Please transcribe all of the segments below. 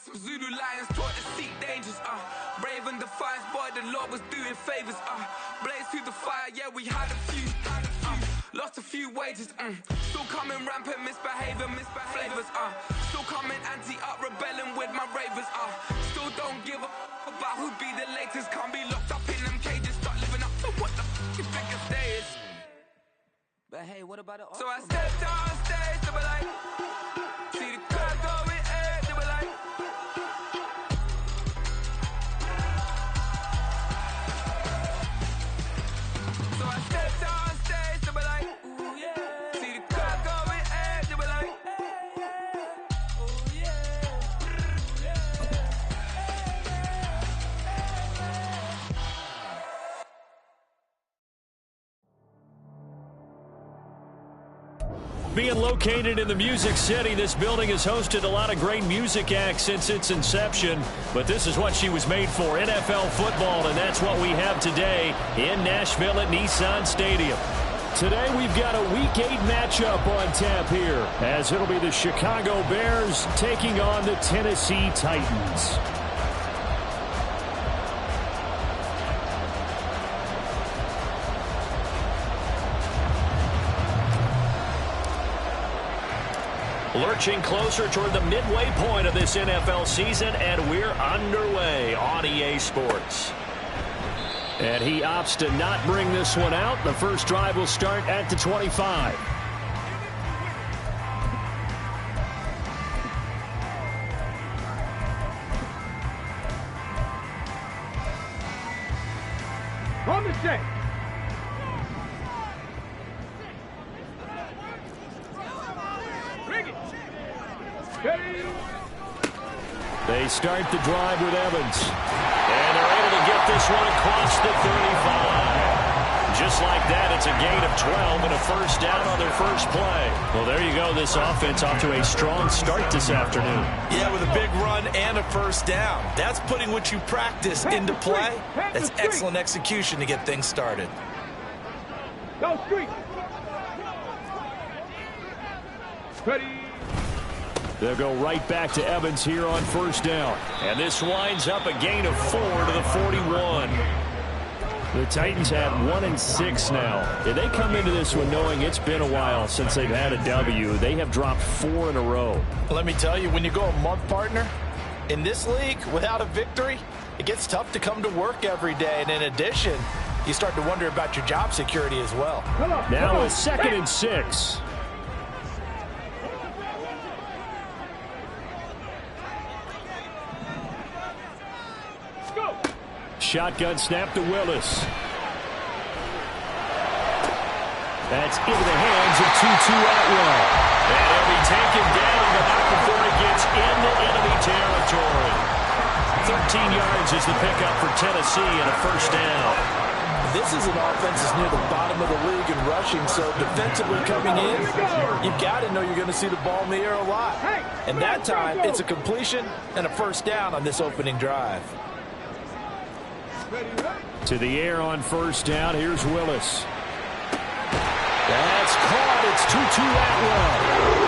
Some Zulu lions taught to seek dangers, brave and defiant, boy, the Lord was doing favors, blaze through the fire, yeah, we had a few, lost a few wages, still coming rampant, misbehavior, flavors, still coming anti-up, rebelling with my ravers, still don't give a about who be the latest, can't be locked up in them cages, start living up to what the f*** you think your day is. But hey, what about it? So I stepped on stage, they were like, see the crowd going air, they were like, so I stepped on stage, they were like, ooh yeah, see the crowd going air, they were like, ooh yeah, Being located in the Music City, this building has hosted a lot of great music acts since its inception. But this is what she was made for, NFL football, and that's what we have today in Nashville at Nissan Stadium. Today we've got a Week 8 matchup on tap here, as it'll be the Chicago Bears taking on the Tennessee Titans. Lurching closer toward the midway point of this NFL season, and we're underway on EA Sports. And he opts to not bring this one out. The first drive will start at the 25. On the set. They start the drive with Evans. And they're able to get this one across the 35. Just like that, it's a gain of 12 and a first down on their first play. Well, there you go. This offense off to a strong start this afternoon. Yeah, with a big run and a first down. That's putting what you practice into play. That's excellent execution to get things started. Go street. Ready. They'll go right back to Evans here on first down. And this winds up a gain of 4 to the 41. The Titans have 1-6 now. They come into this one knowing it's been a while since they've had a W. They have dropped 4 in a row. Let me tell you, when you go a month, partner, in this league, without a victory, it gets tough to come to work every day. And in addition, you start to wonder about your job security as well. Now a 2nd and 6. Shotgun snap to Willis. That's into the hands of Tutu Atwell. And he'll be taken down, but not before he gets into enemy territory. 13 yards is the pickup for Tennessee and a first down. This is an offense that's near the bottom of the league in rushing, so defensively coming in, you've got to know you're going to see the ball in the air a lot. And that time, it's a completion and a first down on this opening drive. To the air on first down. Here's Willis. That's caught. It's Tutu Atwell.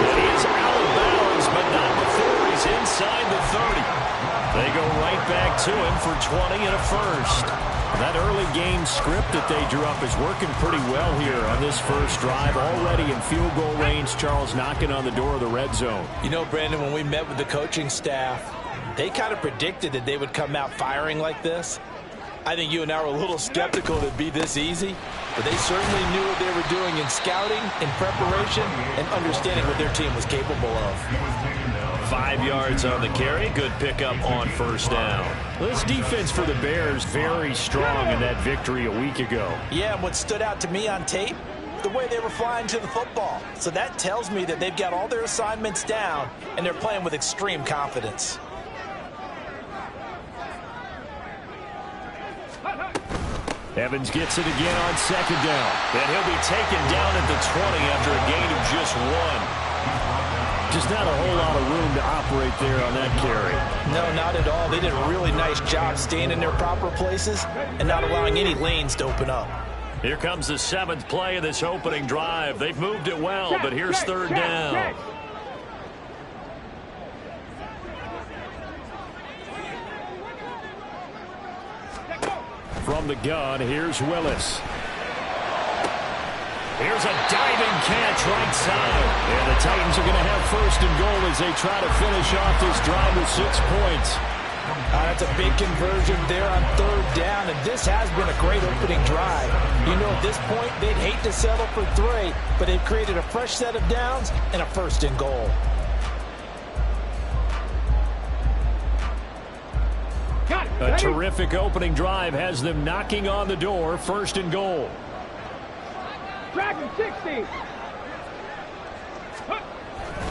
It is out of bounds, but not before he's inside the 30. They go right back to him for 20 and a first. That early game script that they drew up is working pretty well here on this first drive. Already in field goal range, Charles knocking on the door of the red zone. You know, Brandon, when we met with the coaching staff, they kind of predicted that they would come out firing like this. I think you and I were a little skeptical that it'd be this easy, but they certainly knew what they were doing in scouting, in preparation, and understanding what their team was capable of. 5 yards on the carry. Good pickup on first down. This defense for the Bears very strong in that victory a week ago. Yeah, and what stood out to me on tape, the way they were flying to the football. So that tells me that they've got all their assignments down, and they're playing with extreme confidence. Evans gets it again on second down. And he'll be taken down at the 20 after a gain of just 1. Just not a whole lot of room to operate there on that carry. No, not at all. They did a really nice job staying in their proper places and not allowing any lanes to open up. Here comes the 7th play of this opening drive. They've moved it well, but here's third down. From the gun, here's Willis. Here's a diving catch right side. And the Titans are going to have first and goal as they try to finish off this drive with 6 points. That's a big conversion there on third down, and this has been a great opening drive. You know, at this point, they'd hate to settle for 3, but they've created a fresh set of downs and a first and goal. A terrific opening drive has them knocking on the door, first and goal. Tracking 60.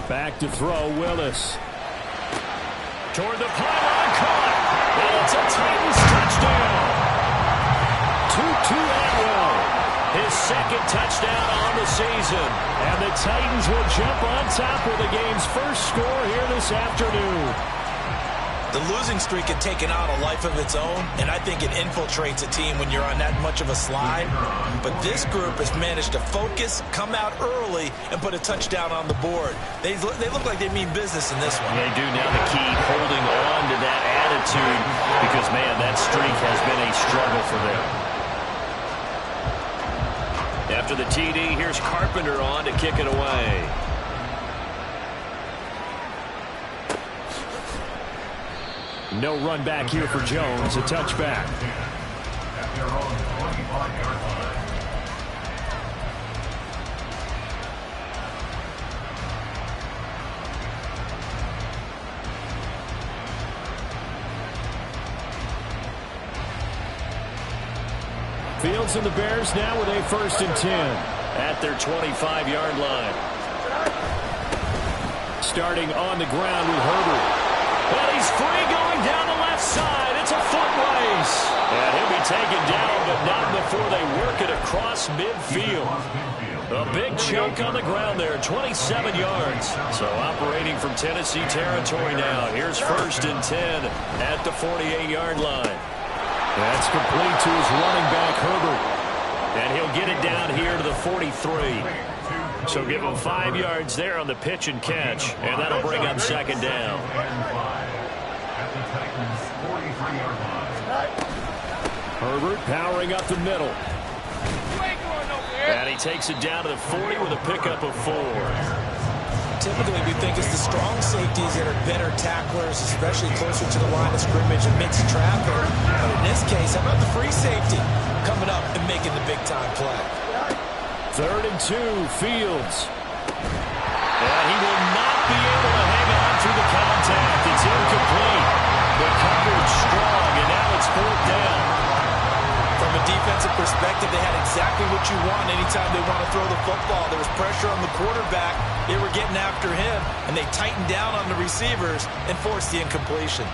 Back to throw, Willis. Toward the pylon, caught. And it's a Titans touchdown. Tutu Atwell, his second touchdown on the season. And the Titans will jump on top with the game's first score here this afternoon. The losing streak had taken on a life of its own, and I think it infiltrates a team when you're on that much of a slide. But this group has managed to focus, come out early, and put a touchdown on the board. They look like they mean business in this one. They do. Now the key, holding on to that attitude, because, man, that streak has been a struggle for them. After the TD, here's Carpenter on to kick it away. No run back here for Jones, a touchback. Fields and the Bears now with a first and 10 at their 25-yard line. Starting on the ground with Herbert. Well, he's free going down the left side. It's a foot race. And he'll be taken down, but not before they work it across midfield. A big chunk on the ground there, 27 yards. So operating from Tennessee territory now. Here's first and 10 at the 48-yard line. That's complete to his running back, Herbert. And he'll get it down here to the 43. So give him 5 yards there on the pitch and catch, and that'll bring up second down. Herbert powering up the middle. And he takes it down to the 40 with a pickup of 4. Typically, we think it's the strong safeties that are better tacklers, especially closer to the line of scrimmage and mixed traffic. But in this case, how about the free safety coming up and making the big-time play? 3rd and 2, Fields. And he will not be able to hang on through the contact. It's incomplete. The coverage strong, and now it's 4th down. From a defensive perspective, they had exactly what you want anytime they want to throw the football. There was pressure on the quarterback. They were getting after him, and they tightened down on the receivers and forced the incompletion.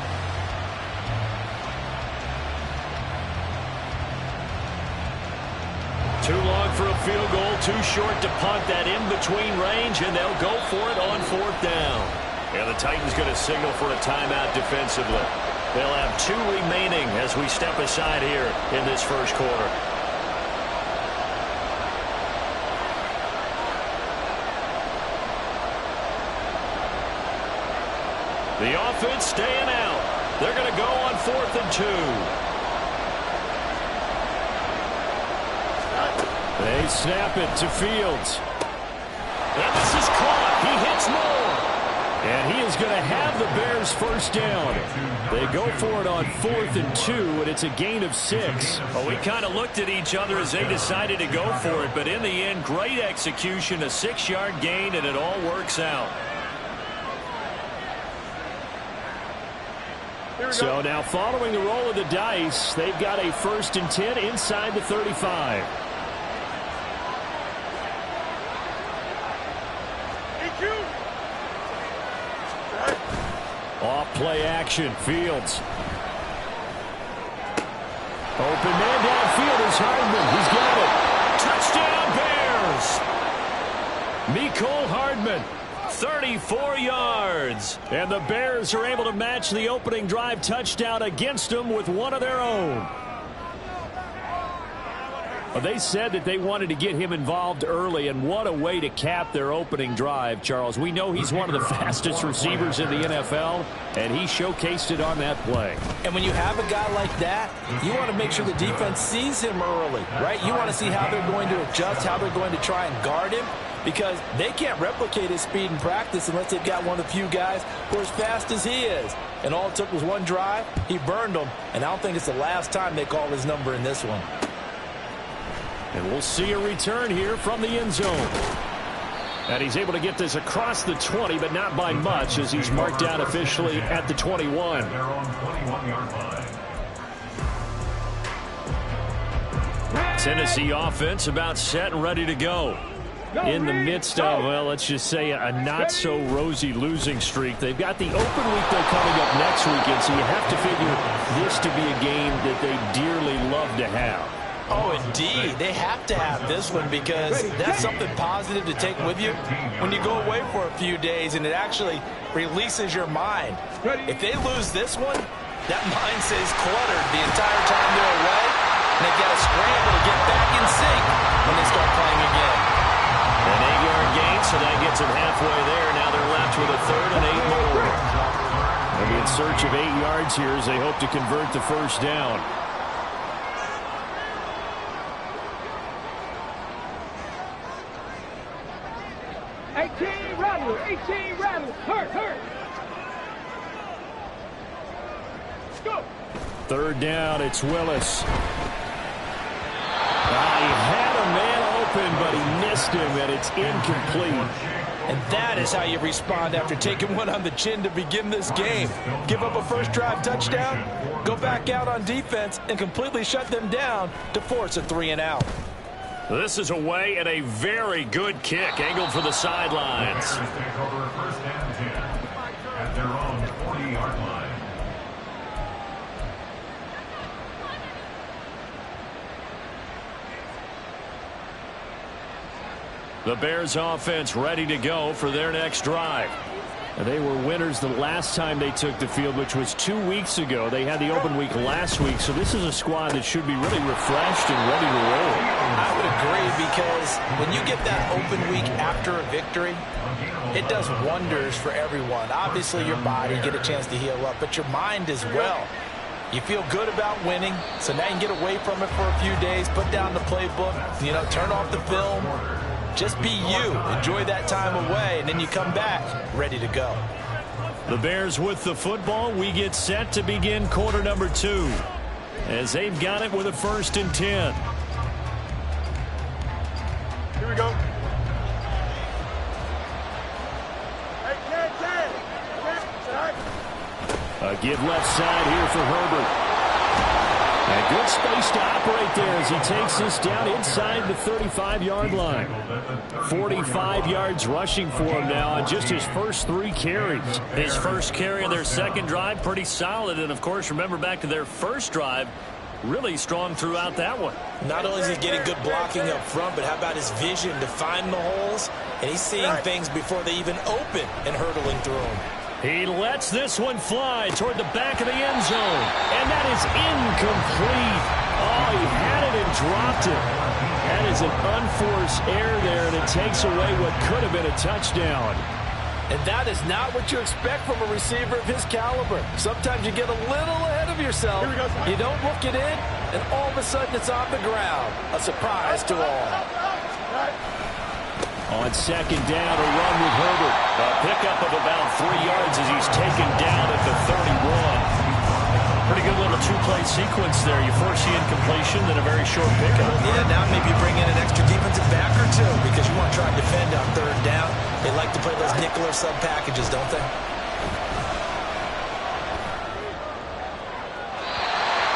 Too long for a field goal, too short to punt that in-between range, and they'll go for it on 4th down. And the Titans going to signal for a timeout defensively. They'll have 2 remaining as we step aside here in this first quarter. The offense staying out. They're going to go on 4th and 2. They snap it to Fields. And this is caught. He hits more. And he is going to have the Bears first down. They go for it on 4th and 2, and it's a gain of 6. Well, we kind of looked at each other as they decided to go for it, but in the end, great execution, a 6-yard gain, and it all works out. So now following the roll of the dice, they've got a 1st and 10 inside the 35. Off play action, Fields. Open man downfield is Hardman. He's got it. Touchdown, Bears. Mecole Hardman, 34 yards. And the Bears are able to match the opening drive touchdown against them with one of their own. Well, they said that they wanted to get him involved early, and what a way to cap their opening drive, Charles. We know he's one of the fastest receivers in the NFL, and he showcased it on that play. And when you have a guy like that, you want to make sure the defense sees him early, right? You want to see how they're going to adjust, how they're going to try and guard him, because they can't replicate his speed in practice unless they've got one of the few guys who are as fast as he is. And all it took was one drive. He burned them, and I don't think it's the last time they call his number in this one. And we'll see a return here from the end zone. And he's able to get this across the 20, but not by much, as he's marked down officially at the 21. Tennessee offense about set and ready to go. In the midst of, well, let's just say a not-so-rosy losing streak. They've got the open week, though, coming up next weekend, so you have to figure this to be a game that they dearly love to have. Oh, indeed. They have to have this one because that's something positive to take with you when you go away for a few days, and it actually releases your mind. If they lose this one, that mind stays cluttered the entire time they're away, and they've got to scramble to get back in sync when they start playing again. An 8-yard gain, so that gets them halfway there. Now they're left with a third and 8 more. They'll be in search of 8 yards here as they hope to convert the first down. Hurt. Go. Third down, it's Willis. He had a man open, but he missed him, and it's incomplete. And that is how you respond after taking one on the chin to begin this game. Give up a first drive touchdown, go back out on defense, and completely shut them down to force a 3-and-out. This is away and a very good kick, angled for the sidelines. At their own 40-yard line. The Bears offense ready to go for their next drive. They were winners the last time they took the field, which was 2 weeks ago. They had the open week last week, so this is a squad that should be really refreshed and ready to roll. I would agree, because when you get that open week after a victory, it does wonders for everyone. Obviously, your body, get a chance to heal up, but your mind as well. You feel good about winning, so now you can get away from it for a few days, put down the playbook, turn off the film. Just be you. Enjoy that time away, and then you come back ready to go. The Bears with the football. We get set to begin quarter number 2 as they've got it with a 1st and 10. Here we go. A give left side here for Herbert. And good space to operate there as he takes this down inside the 35-yard line. 45 yards rushing for him now on just his first 3 carries. His first carry of their second drive, pretty solid. And, of course, remember back to their first drive, really strong throughout that one. Not only is he getting good blocking up front, but how about his vision to find the holes? And he's seeing things before they even open and hurtling through them. He lets this one fly toward the back of the end zone. And that is incomplete. Oh, he had it and dropped it. That is an unforced error there, and it takes away what could have been a touchdown. And that is not what you expect from a receiver of his caliber. Sometimes you get a little ahead of yourself. You don't look it in, and all of a sudden it's on the ground. A surprise to all. On second down, a run with Herbert. A pickup of about 3 yards as he's taken down at the 31. Pretty good little 2-play sequence there. You force the incompletion, then a very short pickup. Yeah, now maybe you bring in an extra defensive back or two because you want to try and defend on 3rd down. They like to play those nickel or sub packages, don't they?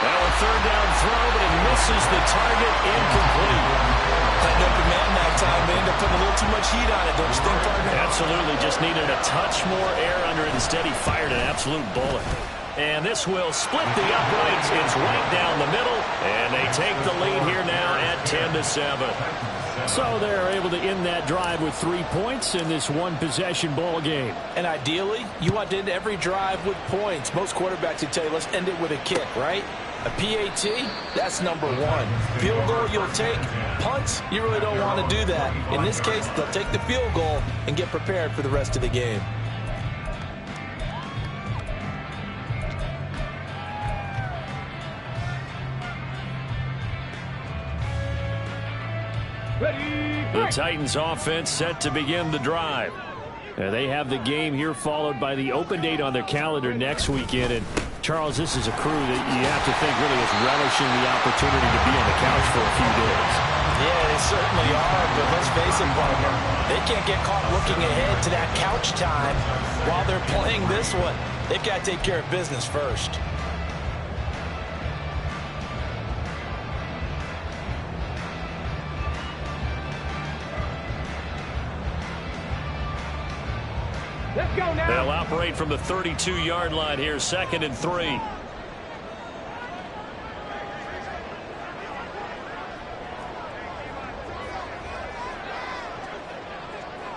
Well, a 3rd down throw, but it misses the target, incomplete. Playing open man that time, they end up putting a little too much heat on it, don't you think, partner? Absolutely, just needed a touch more air under it. Instead, he fired an absolute bullet. And this will split the uprights. It's right down the middle, and they take the lead here now at 10-7. So they're able to end that drive with 3 points in this one-possession ball game. And ideally, you want to end every drive with points. Most quarterbacks would tell you, let's end it with a kick, right? A PAT, that's number one. Field goal you'll take. Punts, you really don't want to do that. In this case, they'll take the field goal and get prepared for the rest of the game. The Titans offense set to begin the drive. They have the game here followed by the open date on their calendar next weekend. And Charles, this is a crew that you have to think really is relishing the opportunity to be on the couch for a few days. Yeah, they certainly are, but let's face it, partner. They can't get caught looking ahead to that couch time while they're playing this one. They've got to take care of business first. Let's go now. They'll operate from the 32-yard line here, 2nd and 3.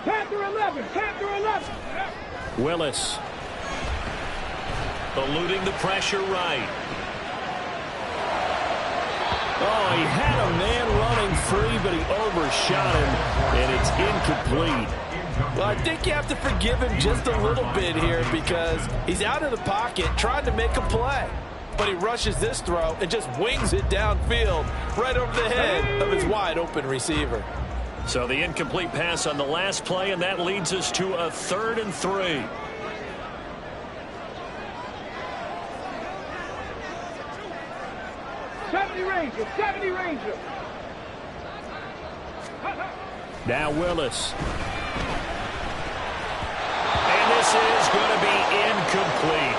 Panther 11, Panther 11. Willis. Eluding the pressure right. Oh, he had a man running free, but he overshot him, and it's incomplete. Well, I think you have to forgive him just a little bit here because he's out of the pocket trying to make a play. But he rushes this throw and just wings it downfield right over the head of his wide-open receiver. So the incomplete pass on the last play, and that leads us to a 3rd and 3. '70 Ranger. Now Willis. And this is going to be incomplete.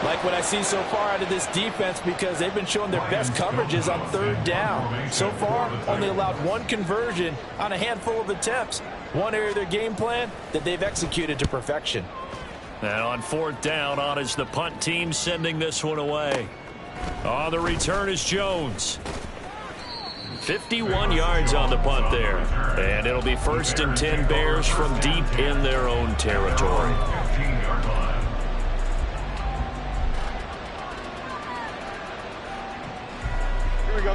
Like what I see so far out of this defense because they've been showing their best coverages on 3rd down. So far, only allowed one conversion on a handful of attempts. One area of their game plan that they've executed to perfection. And on 4th down, on is the punt team sending this one away. On the return is Jones. 51 yards on the punt there. And it'll be 1st and 10 Bears from deep in their own territory. Here we go.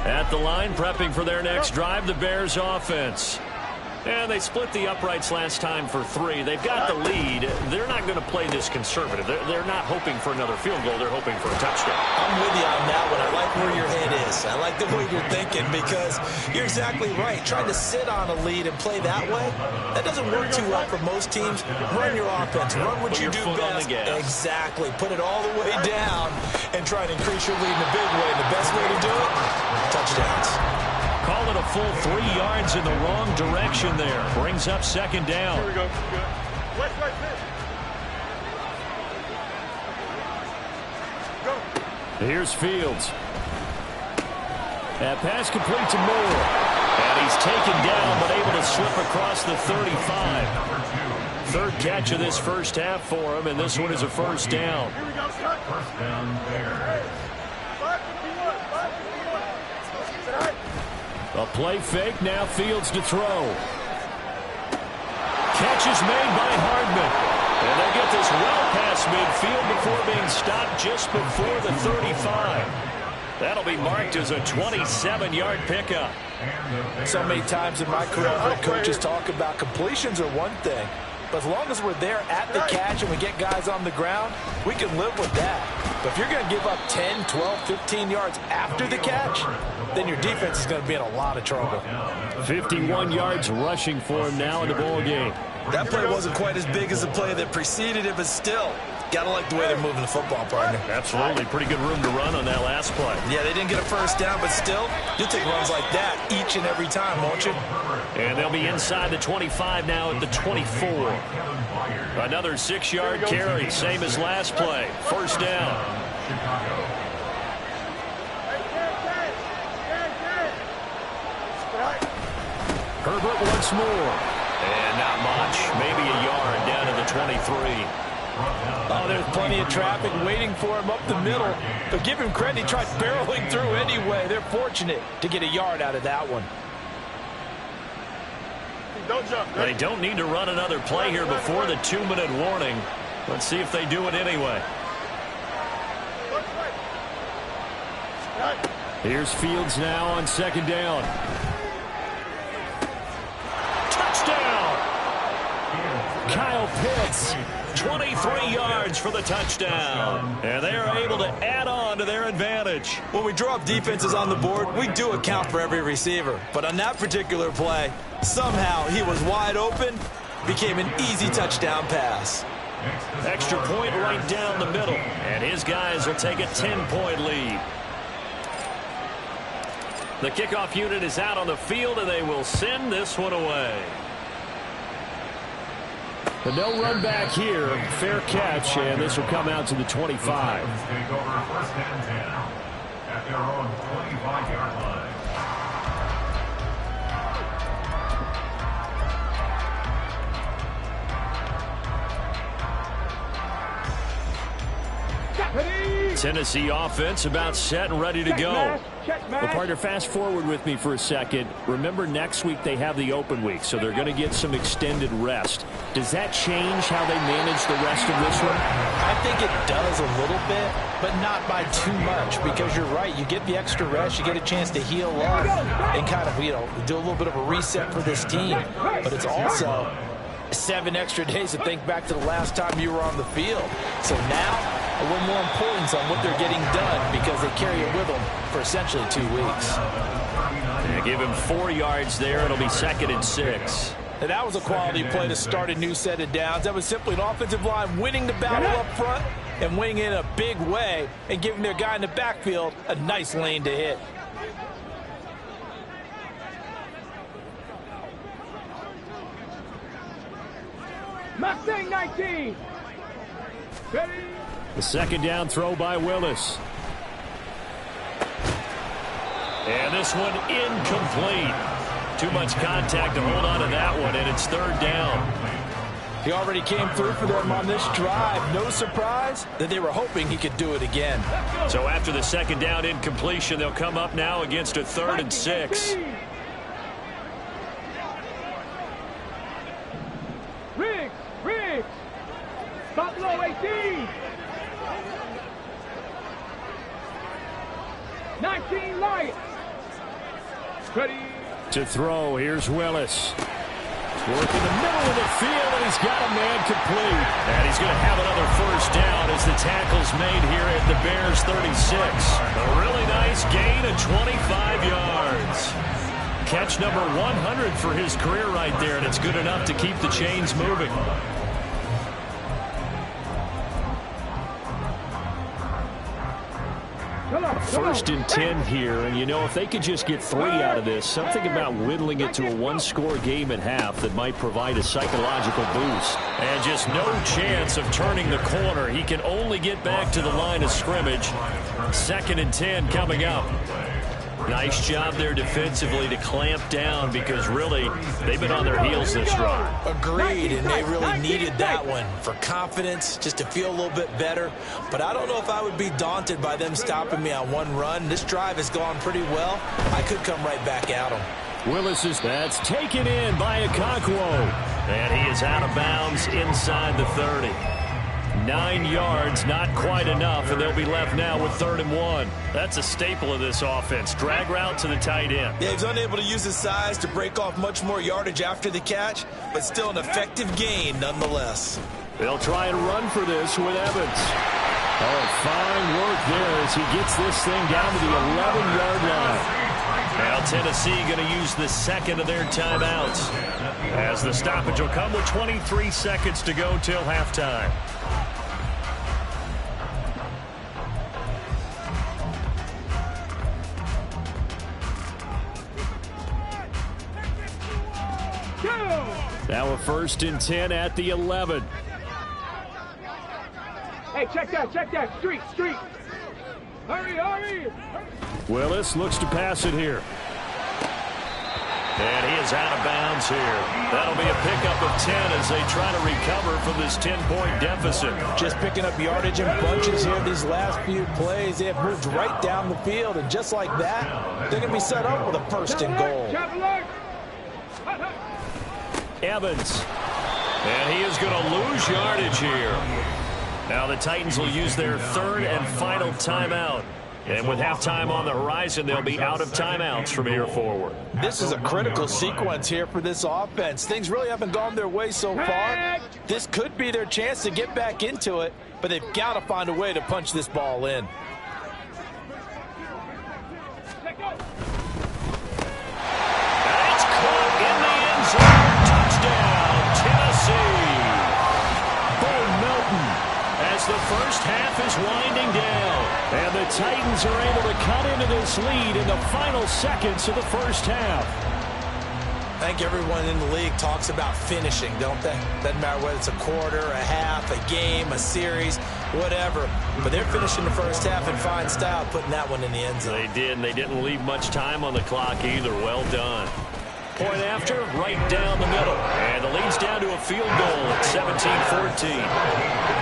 At the line, prepping for their next drive, the Bears offense. And they split the uprights last time for 3. They've got the lead. They're not going to play this conservative. They're not hoping for another field goal. They're hoping for a touchdown. I'm with you on that one. I like where your head is. I like the way you're thinking because you're exactly right. Trying to sit on a lead and play that way, that doesn't work too well for most teams. Run your offense. Run what you do best. Exactly. Put it all the way down and try and increase your lead in a big way. And the best way to do it, touchdowns. Call it a full 3 yards in the wrong direction there. Brings up 2nd down. Here we go. Wait. Go. Here's Fields. That pass complete to Moore. And he's taken down, but able to slip across the 35. 3rd catch of this first half for him, and this one is a 1st down. Here we go. First down there. 551. A play fake, now Fields to throw. Catch is made by Hardman. And they get this well past midfield before being stopped just before the 35. That'll be marked as a 27-yard pickup. So many times in my career, I've heard coaches talk about completions are one thing. But as long as we're there at the catch and we get guys on the ground, we can live with that. But if you're going to give up 10, 12, 15 yards after the catch, then your defense is going to be in a lot of trouble. 51 yards rushing for him now in the ball game. That play wasn't quite as big as the play that preceded it, but still, got to like the way they're moving the football, partner. Absolutely. Pretty good room to run on that last play. Yeah, they didn't get a 1st down, but still, you'll take runs like that each and every time, won't you? And they'll be inside the 25 now at the 24. Another 6-yard carry, same as last play. 1st down. Herbert once more. And not much. Maybe a yard down to the 23. Oh, there's plenty of traffic waiting for him up the middle. But give him credit, he tried barreling through anyway. They're fortunate to get a yard out of that one. Don't jump. They don't need to run another play here before the 2-minute warning. Let's see if they do it anyway. Here's Fields now on second down. Touchdown! Kyle Pitts, 23 yards for the touchdown. And they are able to add on to their advantage. When we draw up defenses on the board, we do account for every receiver. But on that particular play, somehow he was wide open, became an easy touchdown pass. Extra point right down the middle. And his guys will take a 10-point lead. The kickoff unit is out on the field, and they will send this one away. But no run back here. Fair catch, and this will come out to the 25. Take over first and 10 at their own 25-yard line. Tennessee offense about set and ready to go. Well, partner, fast forward with me for a second. Remember, next week they have the open week, so they're going to get some extended rest. Does that change how they manage the rest of this one? I think it does a little bit, but not by too much, because you're right. You get the extra rest, you get a chance to heal up and kind of, do a little bit of a reset for this team. But it's also 7 extra days to think back to the last time you were on the field. So now, a little more importance on what they're getting done because they carry it with them for essentially 2 weeks. Yeah, give him 4 yards there. It'll be 2nd and 6. And that was a quality play to start a new set of downs. That was simply an offensive line winning the battle up front and winning it in a big way and giving their guy in the backfield a nice lane to hit. Mustang 19. Ready? The second down throw by Willis. And this one incomplete. Too much contact to hold on to that one, and it's 3rd down. He already came through for them on this drive. No surprise that they were hoping he could do it again. So after the second down incompletion, they'll come up now against a 3rd and 6. Riggs. Buffalo 18. 19 light. Ready. To throw, here's Willis. Work in the middle of the field, and he's got a man complete. And he's going to have another first down as the tackle's made here at the Bears 36. A really nice gain of 25 yards. Catch number 100 for his career right there, and it's good enough to keep the chains moving. First and 10 here, and if they could just get 3 out of this, something about whittling it to a 1-score game at half that might provide a psychological boost. And just no chance of turning the corner. He can only get back to the line of scrimmage. 2nd and 10 coming up. Nice job there defensively to clamp down because really they've been on their heels this drive. Agreed, and they really needed that one for confidence, just to feel a little bit better. But I don't know if I would be daunted by them stopping me on one run. This drive has gone pretty well. I could come right back at them. Willis that's taken in by Okonkwo. And he is out of bounds inside the 30. 9 yards, not quite enough, and they'll be left now with 3rd and 1. That's a staple of this offense. Drag route to the tight end. Yeah, he's unable to use his size to break off much more yardage after the catch, but still an effective gain nonetheless. They'll try and run for this with Evans. Oh, fine work there as he gets this thing down to the 11-yard line. Now Tennessee going to use the 2nd of their timeouts as the stoppage will come with 23 seconds to go till halftime. Now a 1st and 10 at the 11. Hey, check that. Street. Hurry. Willis looks to pass it here. And he is out of bounds here. That'll be a pickup of 10 as they try to recover from this 10-point deficit. Just picking up yardage in bunches here these last few plays. They have moved right down the field, and just like that, they're going to be set up with a 1st and goal. Evans. And he is going to lose yardage here. Now the Titans will use their 3rd and final timeout. And with halftime on the horizon, they'll be out of timeouts from here forward. This is a critical sequence here for this offense. Things really haven't gone their way so far. This could be their chance to get back into it, but they've got to find a way to punch this ball in. It's caught in the end zone. Touchdown, Tennessee. Bo Melton as the first half is winding down. And the Titans are able to cut into this lead in the final seconds of the first half. I think everyone in the league talks about finishing, don't they? Doesn't matter whether it's a quarter, a half, a game, a series, whatever. But they're finishing the first half in fine style, putting that one in the end zone. They did, and they didn't leave much time on the clock either. Well done. Point after, right down the middle. And the lead's down to a field goal at 17-14.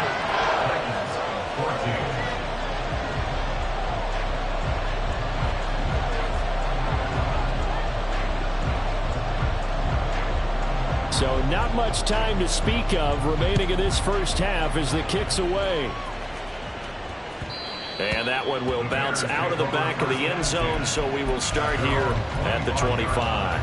So not much time to speak of remaining in this first half as the kick's away. And that one will bounce out of the back of the end zone, so we will start here at the 25.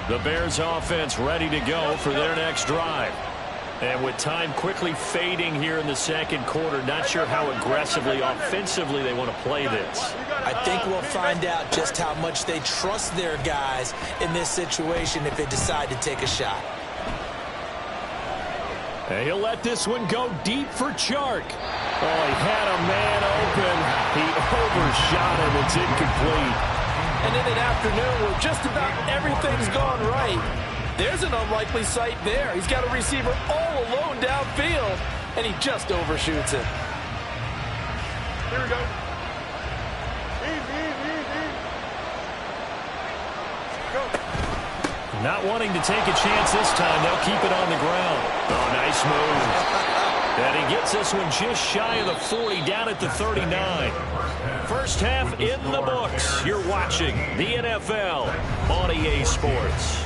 The Bears offense ready to go for their next drive. And with time quickly fading here in the second quarter, not sure how aggressively, offensively they want to play this. I think we'll find out just how much they trust their guys in this situation if they decide to take a shot. And he'll let this one go deep for Chark. Oh, he had a man open. He overshot him. It's incomplete. And in an afternoon where just about everything's gone right, there's an unlikely sight there. He's got a receiver all alone downfield, and he just overshoots it. Here we go. Easy. Go. Not wanting to take a chance this time, they'll keep it on the ground. Oh, nice move. And he gets this one just shy of the 40, down at the 39. First half in the books. You're watching the NFL on EA Sports.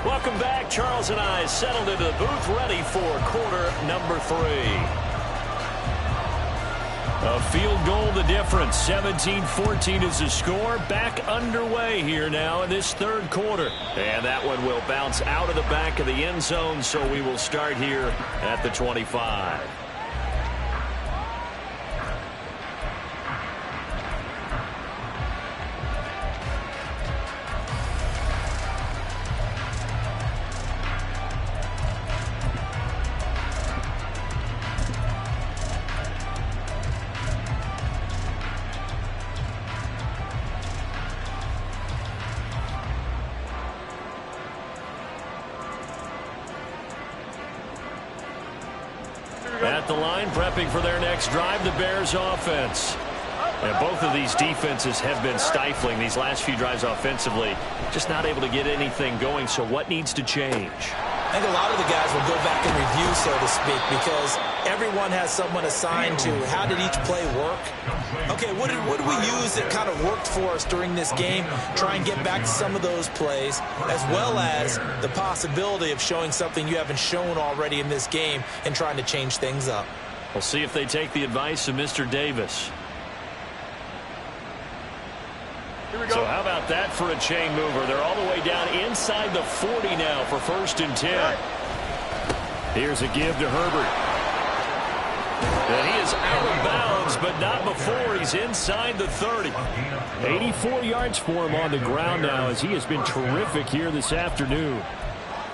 Welcome back. Charles and I settled into the booth, ready for quarter number 3. A field goal the difference. 17-14 is the score. Back underway here now in this third quarter. And that one will bounce out of the back of the end zone, so we will start here at the 25. At the line, prepping for their next drive, the Bears offense. And both of these defenses have been stifling these last few drives offensively. Just not able to get anything going, so what needs to change? I think a lot of the guys will go back and review, so to speak, because everyone has someone assigned to how did each play work. Okay, what did we use that kind of worked for us during this game? Try and get back to some of those plays, as well as the possibility of showing something you haven't shown already in this game and trying to change things up. We'll see if they take the advice of Mr. Davis. So how about that for a chain mover? They're all the way down inside the 40 now for 1st and 10. Here's a give to Herbert. And he is out of bounds, but not before he's inside the 30. 84 yards for him on the ground now as he has been terrific here this afternoon.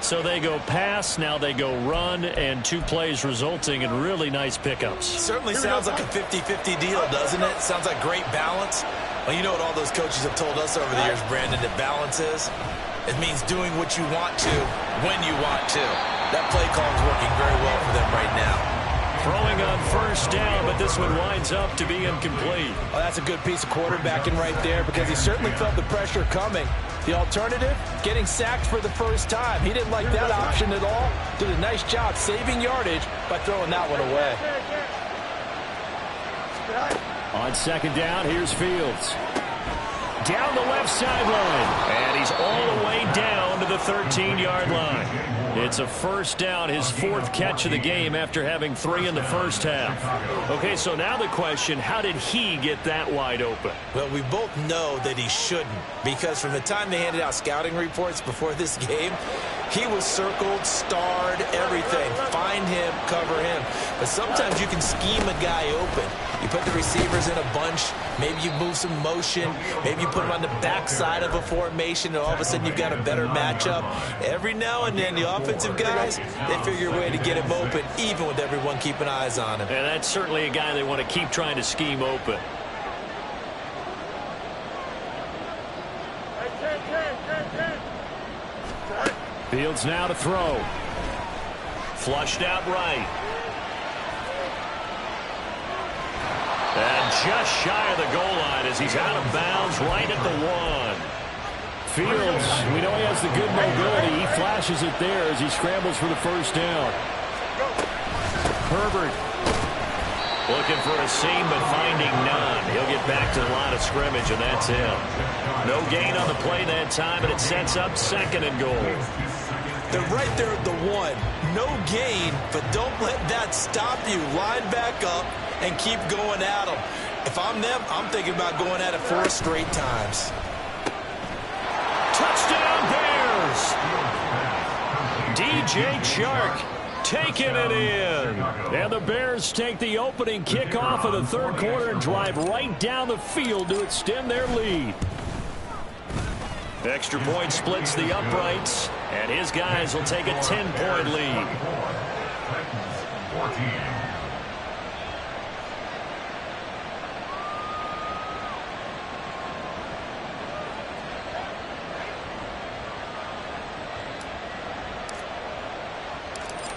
So they go pass, now they go run, and 2 plays resulting in really nice pickups. Certainly sounds like a 50-50 deal, doesn't it? Sounds like great balance. Well, you know what all those coaches have told us over the years, Brandon, that balance is? It means doing what you want to when you want to. That play call is working very well for them right now. Throwing on first down, but this one winds up to be incomplete. Oh, that's a good piece of quarterbacking right there because he certainly felt the pressure coming. The alternative, getting sacked for the first time. He didn't like that option at all. Did a nice job saving yardage by throwing that one away. On second down, here's Fields. Down the left sideline. And he's all the way down to the 13-yard line. It's a first down, his fourth catch of the game after having 3 in the first half. Okay, so now the question, how did he get that wide open? Well, we both know that he shouldn't, because from the time they handed out scouting reports before this game, he was circled, starred, everything. Find him, cover him. But sometimes you can scheme a guy open. You put the receivers in a bunch. Maybe you move some motion. Maybe you put him on the backside of a formation, and all of a sudden you've got a better matchup. Every now and then, the offensive guys, they figure a way to get him open, even with everyone keeping eyes on him. And that's certainly a guy they want to keep trying to scheme open. Fields now to throw. Flushed out right. And just shy of the goal line as he's out of bounds right at the 1. Fields, we know he has the good mobility. He flashes it there as he scrambles for the first down. Herbert looking for a seam but finding none. He'll get back to the line of scrimmage, and that's him. No gain on the play that time, and it sets up second and goal. They're right there at the 1. No gain, but don't let that stop you. Line back up and keep going at them. If I'm them, I'm thinking about going at it 4 straight times. Touchdown Bears! DJ Chark taking it in. And the Bears take the opening kickoff of the third quarter and drive right down the field to extend their lead. Extra point splits the uprights, and his guys will take a 10-point lead.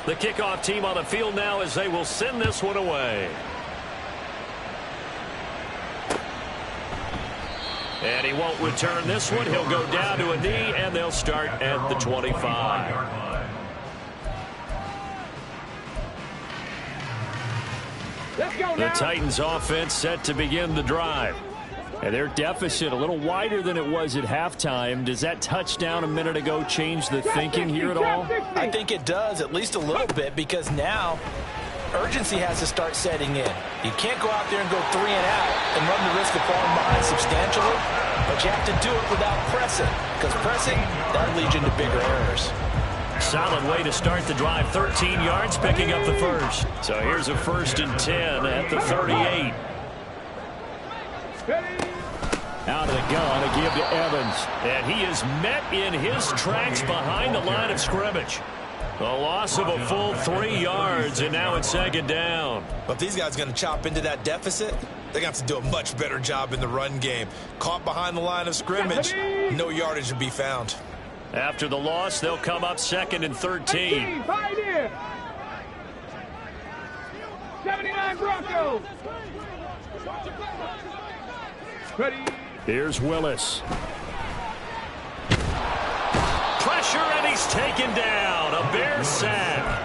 The kickoff team on the field now as they will send this one away. And he won't return this one. He'll go down to a knee, and they'll start at the 25. The Titans offense set to begin the drive. And their deficit a little wider than it was at halftime. Does that touchdown a minute ago change the thinking here at all? I think it does, at least a little bit, because now urgency has to start setting in. You can't go out there and go 3 and out and run the risk of falling behind substantially, but you have to do it without pressing, because pressing, that leads you into bigger errors. Solid way to start the drive. 13 yards, picking up the first. So here's a 1st and 10 at the 38. Out of the gun to give to Evans. And he is met in his tracks behind the line of scrimmage. A loss of a full 3 yards, and now it's second down. But if these guys are going to chop into that deficit, they're going to have to do a much better job in the run game. Caught behind the line of scrimmage, no yardage to be found. After the loss, they'll come up 2nd and 13. 79 Broncos. Ready. Here's Willis. Pressure, and he's taken down. A Bear sack.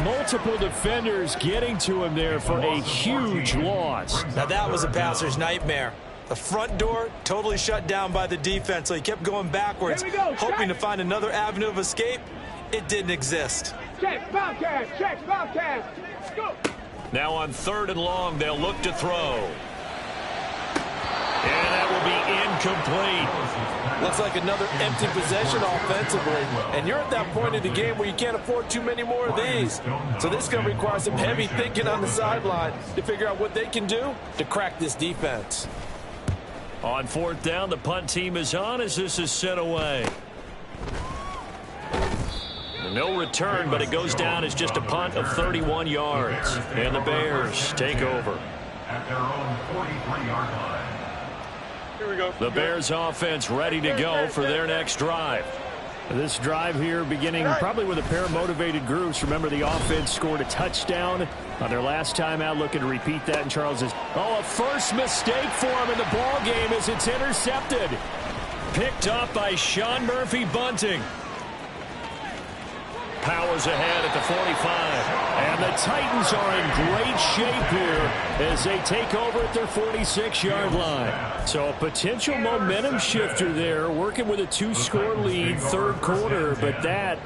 Multiple defenders getting to him there for a huge loss. Now that was a passer's nightmare. The front door totally shut down by the defense, so he kept going backwards, hoping to find another avenue of escape. It didn't exist. Check, Bobcat, check, Bobcat. Go. Now on 3rd and long, they'll look to throw. And that will be incomplete. Looks like another empty possession offensively. And you're at that point in the game where you can't afford too many more of these. So this is going to require some heavy thinking on the sideline to figure out what they can do to crack this defense. On 4th down, the punt team is on as this is sent away. No return, but it goes down as just a punt of 31 yards. And the Bears take over. At their own 43-yard line. Here we go. The Bears offense ready to go for their next drive. This drive here beginning probably with a pair of motivated groups. Remember, the offense scored a touchdown on their last time out. Looking to repeat that, and Charles is, a first mistake for him in the ball game as it's intercepted. Picked up by Sean Murphy-Bunting. Powers ahead at the 45. And the Titans are in great shape here as they take over at their 46-yard line. So a potential momentum shifter there, working with a 2-score lead, third quarter, but that,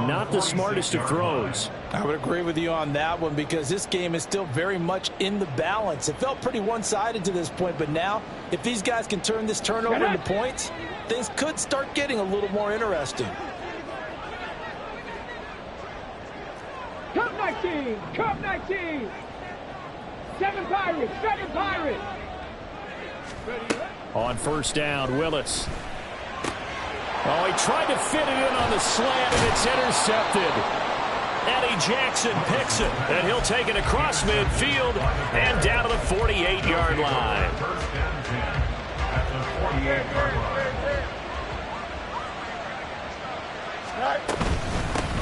not the smartest of throws. I would agree with you on that one because this game is still very much in the balance. It felt pretty one-sided to this point, but now if these guys can turn this turnover into points, things could start getting a little more interesting. Cup 19, Cup 19. 7 Pirates, 7 Pirates. On first down, Willis. He tried to fit it in on the slant, and it's intercepted. Eddie Jackson picks it, and he'll take it across midfield and down to the 48-yard line.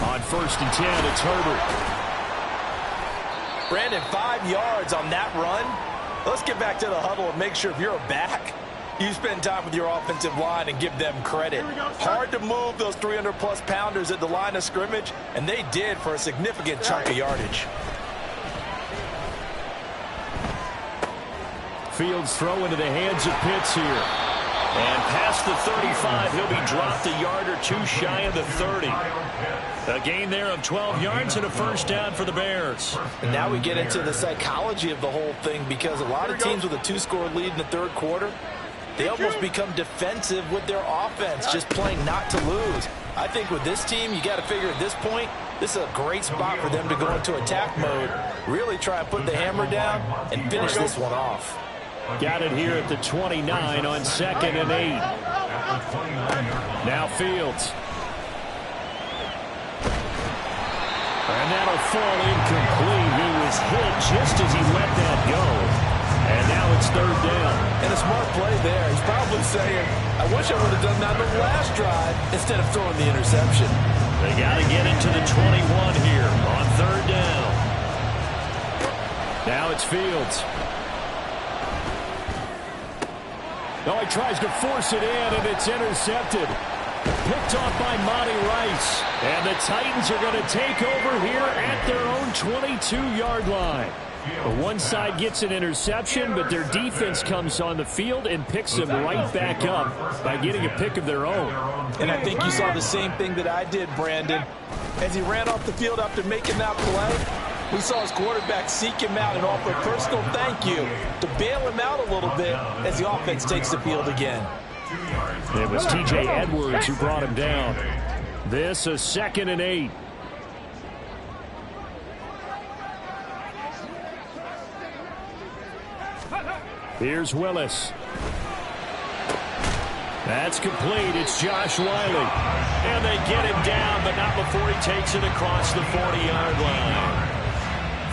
On first and 10, it's Herbert. Brandon, 5 yards on that run. Let's get back to the huddle and make sure if you're a back, you spend time with your offensive line and give them credit. Hard to move those 300-plus pounders at the line of scrimmage, and they did for a significant chunk of yardage. Fields throw into the hands of Pitts here. And past the 35, he'll be dropped a yard or two shy of the 30. A gain there of 12 yards and a first down for the Bears. And now we get into the psychology of the whole thing because a lot of teams with a 2-score lead in the third quarter, they almost become defensive with their offense, just playing not to lose. I think with this team, you got to figure at this point, this is a great spot for them to go into attack mode, really try and put the hammer down and finish this one off. Got it here at the 29 on 2nd and 8. Now Fields. And that'll fall incomplete. He was hit just as he let that go. And now it's third down. And a smart play there. He's probably saying, I wish I would have done that on the last drive instead of throwing the interception. They got to get into the 21 here on third down. Now it's Fields. He tries to force it in, and it's intercepted. Picked off by Monty Rice. And the Titans are going to take over here at their own 22-yard line. But one side gets an interception, but their defense comes on the field and picks them right back up by getting a pick of their own. And I think you saw the same thing that I did, Brandon. As he ran off the field after making that play, we saw his quarterback seek him out and offer a personal thank you to bail him out a little bit as the offense takes the field again. It was T.J. Edwards who brought him down. This is 2nd and 8. Here's Willis. That's complete. It's Josh Wiley. And they get him down, but not before he takes it across the 40-yard line.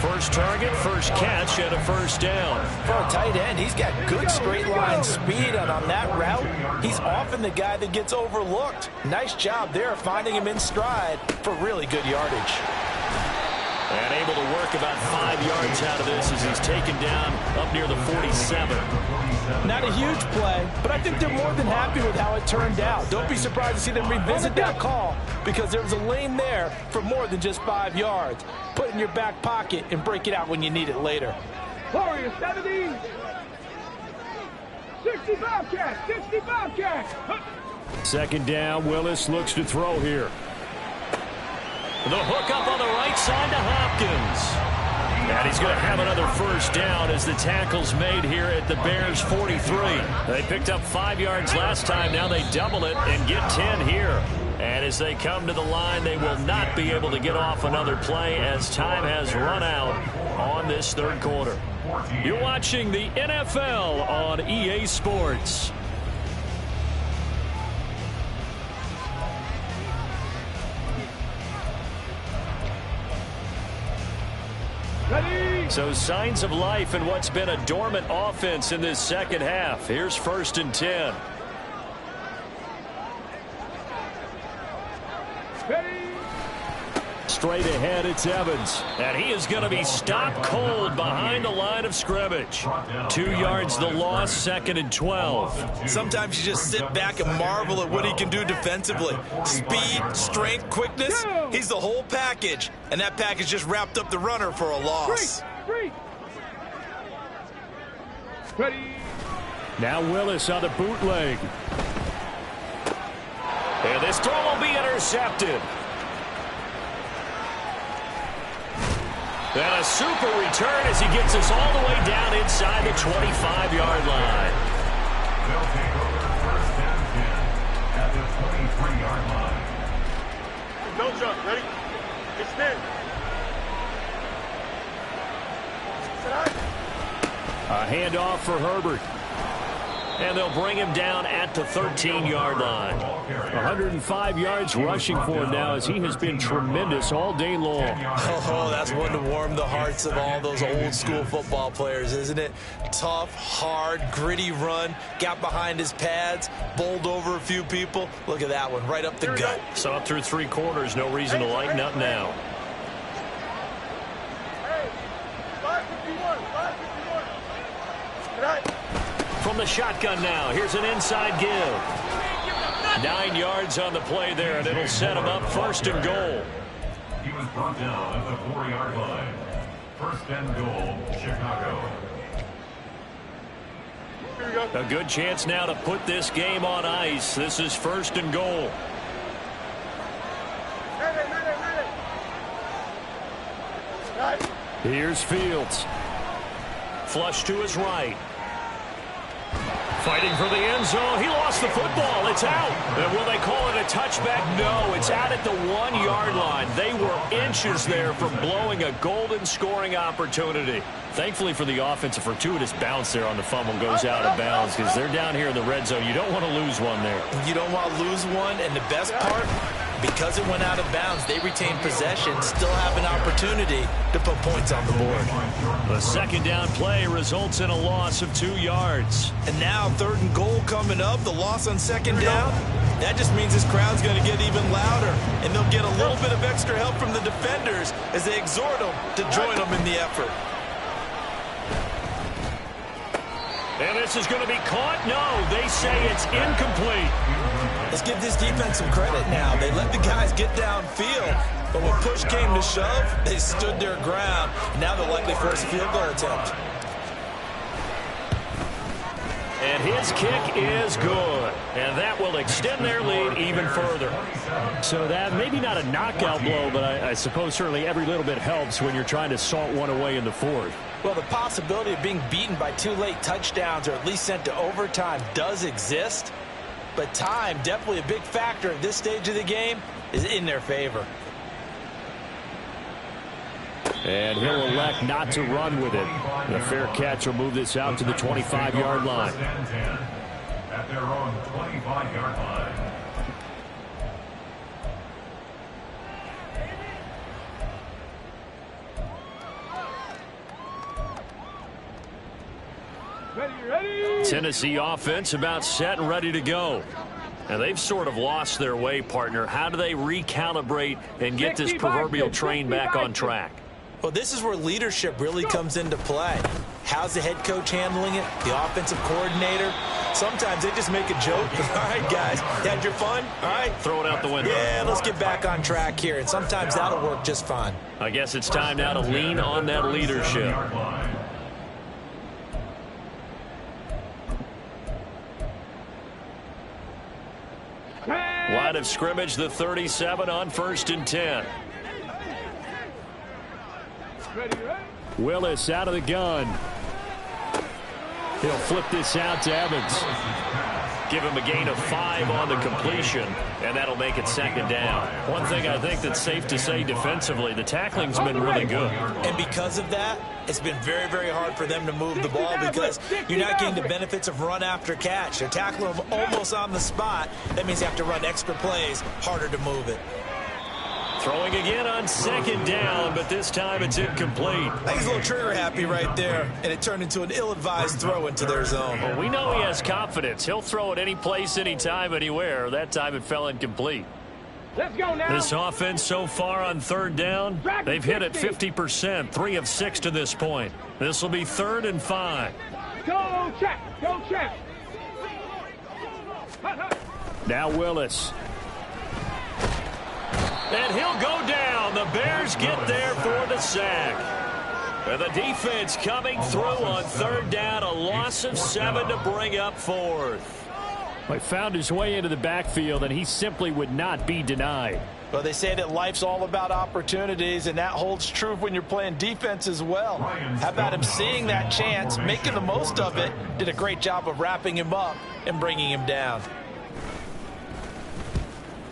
First target, first catch, and a first down. For a tight end, he's got good straight line speed, and on that route, he's often the guy that gets overlooked. Nice job there finding him in stride for really good yardage. And able to work about 5 yards out of this as he's taken down up near the 47. Not a huge play, but I think they're more than happy with how it turned out. Don't be surprised to see them revisit that call because there was a lane there for more than just 5 yards. Put it in your back pocket and break it out when you need it later. Warriors 70. 60 Bobcats, 60 Bobcats. Second down, Willis looks to throw here. The hook up on the right side to Hopkins. And he's going to have another first down as the tackle's made here at the Bears 43. They picked up 5 yards last time. Now they double it and get 10 here. And as they come to the line, they will not be able to get off another play as time has run out on this third quarter. You're watching the NFL on EA Sports. So signs of life in what's been a dormant offense in this second half. Here's 1st and 10. straight ahead. It's Evans. And he is going to be stopped cold behind the line of scrimmage. 2 yards the loss, 2nd and 12. Sometimes you just sit back and marvel at what he can do defensively. Speed, strength, quickness. He's the whole package. And that package just wrapped up the runner for a loss. Ready. Now Willis on the bootleg. And this throw will be intercepted. And a super return as he gets us all the way down inside the 25-yard line. They'll take over 1st and 10 at the 23-yard line. No jump. Ready? Extend. A handoff for Herbert. And they'll bring him down at the 13-yard line. 105 yards rushing for him now as he has been tremendous all day long. Oh, that's one to warm the hearts of all those old-school football players, isn't it? Tough, hard, gritty run, got behind his pads, bowled over a few people. Look at that one, right up the gut. Saw it through 3 quarters, no reason to lighten up now. Hey, 551. 551. Good night. From the shotgun now, here's an inside give. 9 yards on the play there, and it'll set him up 1st and goal. He was brought down at the 4-yard line. 1st and goal, Chicago. Here we go. A good chance now to put this game on ice. This is 1st and goal. Ready. Right. Here's Fields. Flush to his right. Fighting for the end zone. He lost the football. It's out. And will they call it a touchback? No, it's out at the 1-yard line. They were inches there from blowing a golden scoring opportunity. Thankfully for the offense, a fortuitous bounce there on the fumble goes out of bounds because they're down here in the red zone. You don't want to lose one there. You don't want to lose one, and the best part, because it went out of bounds, they retain possession, still have an opportunity to put points on the board. The 2nd down play results in a loss of 2 yards. And now 3rd and goal coming up, the loss on 2nd down. That just means this crowd's going to get even louder, and they'll get a little bit of extra help from the defenders as they exhort them to join them in the effort. And this is going to be caught. No, they say it's incomplete. Let's give this defense some credit now. They let the guys get downfield, but when push came to shove, they stood their ground. Now they'll likely force a field goal attempt. And his kick is good. And that will extend their lead even further. So that maybe not a knockout blow, but I suppose certainly every little bit helps when you're trying to salt one away in the 4th. Well, the possibility of being beaten by 2 late touchdowns or at least sent to overtime does exist. But time, definitely a big factor at this stage of the game, is in their favor. And he'll elect not to run with it. The fair catch will move this out to the 25-yard line. At their own 25-yard line. Ready. Tennessee offense about set and ready to go. And they've sort of lost their way, partner. How do they recalibrate and get this proverbial train back on track? Well, this is where leadership really comes into play. How's the head coach handling it? The offensive coordinator? Sometimes they just make a joke. All right, guys, had your fun? All right. Throw it out the window. Yeah, let's get back on track here. And sometimes that'll work just fine. I guess it's time now to lean on that leadership. Line of scrimmage, the 37 on 1st and 10. Willis out of the gun. He'll flip this out to Evans. Give him a gain of 5 on the completion, and that'll make it 2nd down. One thing I think that's safe to say defensively, the tackling's been really good. And because of that, it's been very, very hard for them to move the ball because you're not getting the benefits of run after catch. They're tackling them almost on the spot. That means you have to run extra plays, harder to move it. Throwing again on 2nd down, but this time it's incomplete. I think he's a little trigger happy right there, and it turned into an ill-advised throw into their zone. Well, we know he has confidence. He'll throw it any place, anytime, anywhere. That time it fell incomplete. Let's go now. This offense so far on third down, they've hit it 50%, 3 of 6 to this point. This will be 3rd and 5. Go check. Go check. Now Willis. And he'll go down. The Bears get there for the sack. And the defense coming through on third down. A loss of 7 to bring up 4th. He found his way into the backfield, and he simply would not be denied. Well, they say that life's all about opportunities, and that holds true when you're playing defense as well. How about him seeing that chance, making the most of it, did a great job of wrapping him up and bringing him down.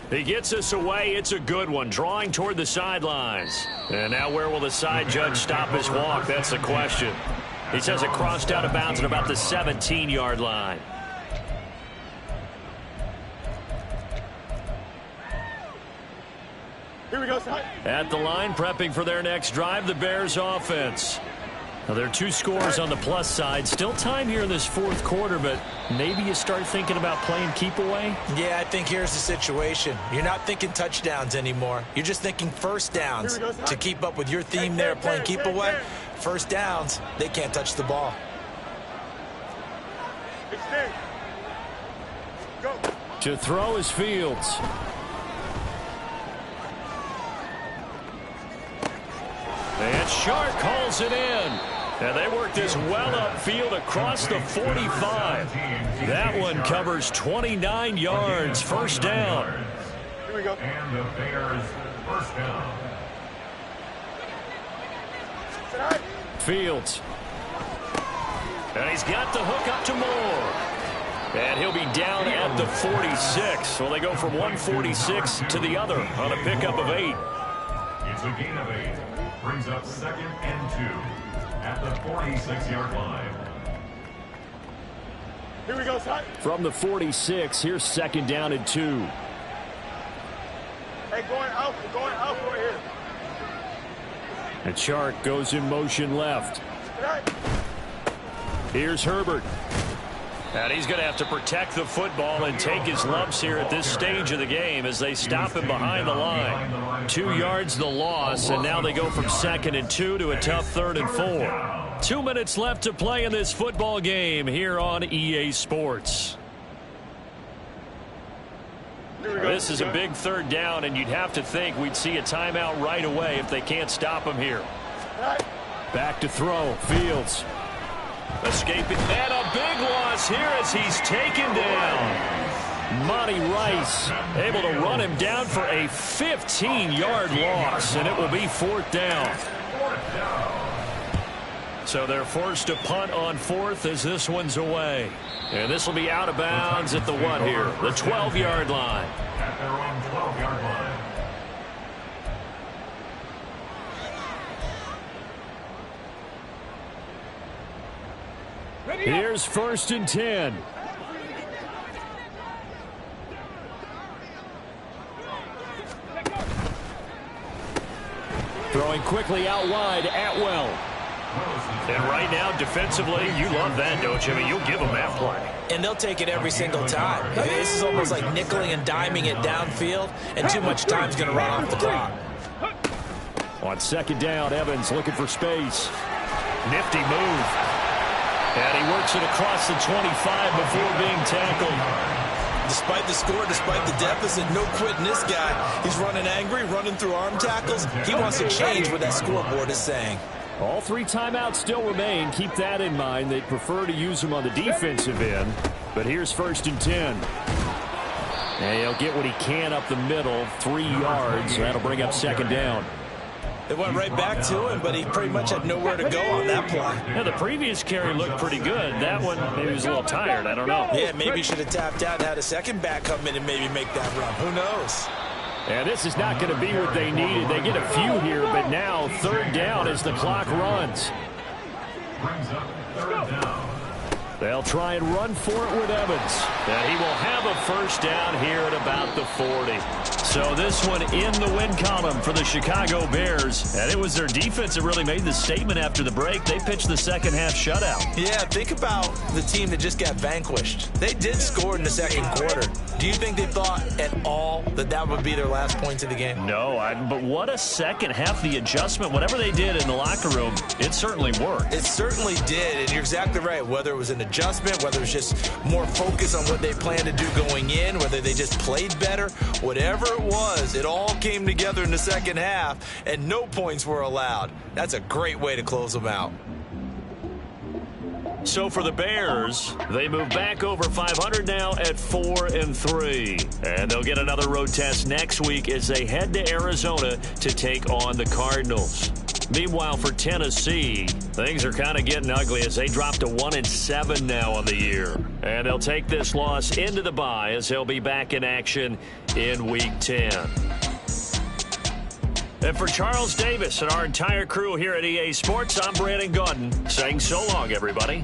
He gets us away. It's a good one, drawing toward the sidelines. And now where will the side judge stop his walk? That's the question. He says it crossed out of bounds at about the 17-yard line. Here we go, side. At the line, prepping for their next drive, the Bears offense. Now, there are 2 scores on the plus side. Still time here in this 4th quarter, but maybe you start thinking about playing keep away? Yeah, I think here's the situation. You're not thinking touchdowns anymore. You're just thinking first downs. To keep up with your theme there, playing keep away, first downs, they can't touch the ball. Extend. Go. To throw is Fields. And Shark calls it in. And they work this well upfield across the 45. That one covers 29 yards. First down. Here we go. And the Bears first down. Side. Fields. And he's got the hook up to Moore. And he'll be down at the 46. So they go from 146 to the other on a pickup of 8. It's a gain of 8. Brings up 2nd and 2 at the 46-yard line. Here we go, side. From the 46, here's 2nd down and 2. Hey, going out. We're going out right here. And Shark goes in motion left. Right. Here's Herbert. And he's going to have to protect the football and take his lumps here at this stage of the game as they stop him behind the line. 2 yards the loss, and now they go from 2nd and 2 to a tough 3rd and 4. 2 minutes left to play in this football game here on EA Sports. This is a big 3rd down, and you'd have to think we'd see a timeout right away if they can't stop him here. Back to throw. Fields. Escaping, and a big loss here as he's taken down. Monty Rice able to run him down for a 15-yard loss, and it will be 4th down. So they're forced to punt on 4th as this one's away. And this will be out of bounds at the what here? The 12-yard line. At their own 12-yard line. Here's 1st and 10. Throwing quickly out wide, Atwell. And right now, defensively, you love that, don't you? I mean, you'll give them that play. And they'll take it every single time. This is almost like nickeling and diming it downfield, and too much time's going to run off the clock. On 2nd down, Evans looking for space. Nifty move. And he works it across the 25 before being tackled. Despite the score, despite the deficit, no quitting this guy. He's running angry, running through arm tackles. He wants to change what that scoreboard is saying. All 3 timeouts still remain. Keep that in mind. They'd prefer to use them on the defensive end. But here's 1st and 10. And he'll get what he can up the middle, 3 yards. That'll bring up 2nd down. They went right back to him, but he pretty much had nowhere to go on that play. Yeah, the previous carry looked pretty good. That one, maybe he was a little tired. I don't know. Yeah, maybe he should have tapped out and had a second back come in and maybe make that run. Who knows? And this is not going to be what they needed. They get a few here, but now 3rd down as the clock runs. Brings up 3rd down. They'll try and run for it with Evans. And he will have a first down here at about the 40. So this one in the win column for the Chicago Bears. And it was their defense that really made the statement after the break. They pitched the second half shutout. Yeah, think about the team that just got vanquished. They did score in the second quarter. Do you think they thought at all that that would be their last points of the game? No, but what a second half. The adjustment, whatever they did in the locker room, it certainly worked. It certainly did, and you're exactly right. Whether it was an adjustment, whether it was just more focus on what they planned to do going in, whether they just played better, whatever it was, it all came together in the second half, and no points were allowed. That's a great way to close them out. So for the Bears, they move back over 500 now at 4-3. And they'll get another road test next week as they head to Arizona to take on the Cardinals. Meanwhile, for Tennessee, things are kind of getting ugly as they drop to 1-7 now on the year. And they'll take this loss into the bye as they'll be back in action in Week 10. And for Charles Davis and our entire crew here at EA Sports, I'm Brandon Gaudin saying so long, everybody.